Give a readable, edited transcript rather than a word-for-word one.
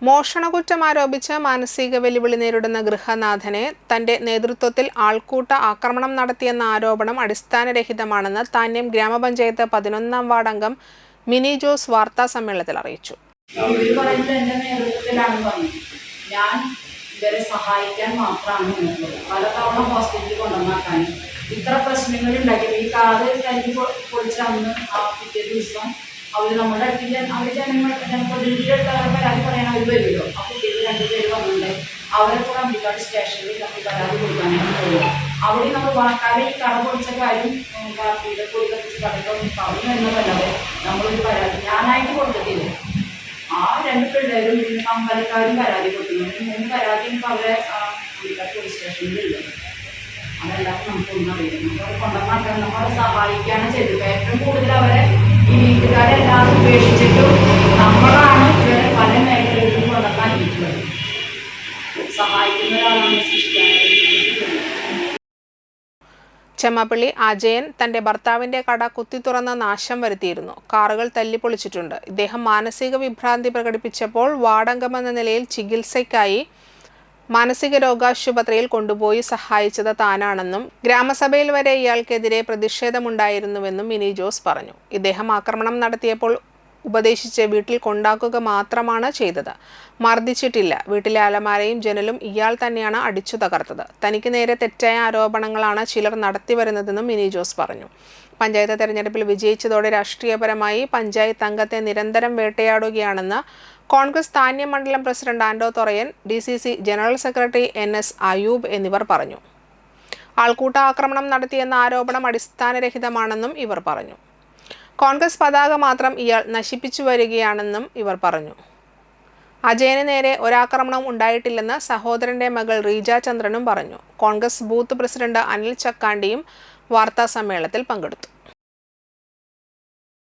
മോഷണക്കുറ്റം ആരോപിച്ച് മാനസിക വെല്ലുവിളി നേരിടുന്ന ഗൃഹനാഥനെ തന്റെ നേതൃത്വത്തിൽ ആൾക്കൂട്ട ആക്രമണം നടത്തിയെന്ന ആരോപണം അടിസ്ഥാനരഹിതമാണെന്ന് താന്യം ഗ്രാമപഞ്ചായത്ത് 11-ാം വാർഡ് അംഗം മിനി ജോസ് വാർത്താ സമ്മേളനത്തിൽ അറിയിച്ചു. ഞാൻ ഇവരെ സഹായിക്കാൻ മാത്രമാണ് പലതവണ ഹോസ്പിറ്റലിൽ കൊണ്ടുവന്നാക്കാൻ ഇത്ര പ്രശ്നങ്ങൾ ഉണ്ടാക്കിയത് ഈ കാത് കരുതി പൊളിച്ചന്ന് ആ പിറ്റേ ദിവസം അവർ നമ്മുടെ അടുത്ത് അവർ ജനപ്രതിനിധിയുടെ പരാതി പറയാൻ അവർ വരുമല്ലോ. ആ കുട്ടികൾ 2 പേര് വന്നിട്ടുണ്ട്. അവരെ കൂടെ അമ്പിക്കാട് സ്റ്റേഷനിൽ നമ്മൾ പരാതി കൊടുക്കാനായിട്ട് പോകും. അവിടെ നമ്മൾ വാക്കാലെ ഈ കട പൊളിച്ച കാര്യം പാർട്ടിയുടെ പൊടി കത്തിച്ച് കടയിലൊന്നും പറഞ്ഞു വരുന്നതല്ലാതെ നമ്മളൊരു പരാതി ഞാനായിട്ട് കൊടുത്തിട്ടില്ല. ആ 2 പിള്ളേരും അമ്പലക്കാരും പരാതി കൊടുക്കുന്നു. 3 പരാതി ഇപ്പോൾ അവരെ അമ്പിക്കാട് പോലീസ് സ്റ്റേഷനിലില്ല. അതെല്ലാവർക്കും നമുക്കൊന്നും അറിയില്ല. നമ്മളെ കൊണ്ടുവന്നാക്കാൻ നമ്മളെ സഹായിക്കുകയാണ് ചെയ്തത്. ഏറ്റവും കൂടുതൽ അവരെ ഈ വീട്ടുകാരെല്ലാവരും ഉപേക്ഷിച്ചിട്ടും നമ്മളാണ് ഇവരെ പല മേഖലകളിലും കൊണ്ടുവന്നാൻ ഇരിക്കുന്നത്. സഹായിക്കുന്ന ഒരാളാണ് സൃഷ്ടിക്കാനായിട്ട്. ചെമ്മപ്പള്ളി അജയൻ തന്റെ ഭർത്താവിന്റെ കട കുത്തി തുറന്ന് നാശം വരുത്തിയിരുന്നു. കാറുകൾ തല്ലിപ്പൊളിച്ചിട്ടുണ്ട്. ഇദ്ദേഹം മാനസിക വിഭ്രാന്തി പ്രകടിപ്പിച്ചപ്പോൾ വാർഡംഗമെന്ന നിലയിൽ ചികിത്സയ്ക്കായി മാനസിക രോഗാശുപത്രിയിൽ കൊണ്ടുപോയി സഹായിച്ചത് താനാണെന്നും ഗ്രാമസഭയിൽ വരെ ഇയാൾക്കെതിരെ പ്രതിഷേധമുണ്ടായിരുന്നുവെന്നും മിനി ജോസ് പറഞ്ഞു. ഇദ്ദേഹം ആക്രമണം നടത്തിയപ്പോൾ ഉപദേശിച്ച് വീട്ടിൽ കൊണ്ടാക്കുക മാത്രമാണ് ചെയ്തത്. മർദ്ദിച്ചിട്ടില്ല. വീട്ടിലെ അലമാരയും ജനലും ഇയാൾ തന്നെയാണ് അടിച്ചു തകർത്തത്. തനിക്ക് നേരെ തെറ്റായ ആരോപണങ്ങളാണ് ചിലർ നടത്തിവരുന്നതെന്നും മിനി ജോസ് പറഞ്ഞു. പഞ്ചായത്ത് തെരഞ്ഞെടുപ്പിൽ വിജയിച്ചതോടെ രാഷ്ട്രീയപരമായി പഞ്ചായത്ത് അംഗത്തെ നിരന്തരം വേട്ടയാടുകയാണെന്ന് കോൺഗ്രസ് താന്യം മണ്ഡലം president Anto Thorayan, DCC general secretary NS Ayub എന്നിവർ പറഞ്ഞു. ആൾക്കൂട്ട ആക്രമണം നടത്തിയെന്ന ആരോപണം അടിസ്ഥാനരഹിതമാണെന്നും ഇവർ പറഞ്ഞു. കോൺഗ്രസ് പതാക മാത്രം ഇയാൾ നശിപ്പിച്ചു വരികയാണെന്നും ഇവർ പറഞ്ഞു. അജയന് നേരെ ഒരാക്രമണം ഉണ്ടായിട്ടില്ലെന്ന് സഹോദരന്റെ മകൾ റീജ ചന്ദ്രനും പറഞ്ഞു. കോൺഗ്രസ് ബൂത്ത് പ്രസിഡന്റ് അനിൽ ചക്കാണ്ടിയും വാർത്താ സമ്മേളനത്തിൽ പങ്കെടുത്തു.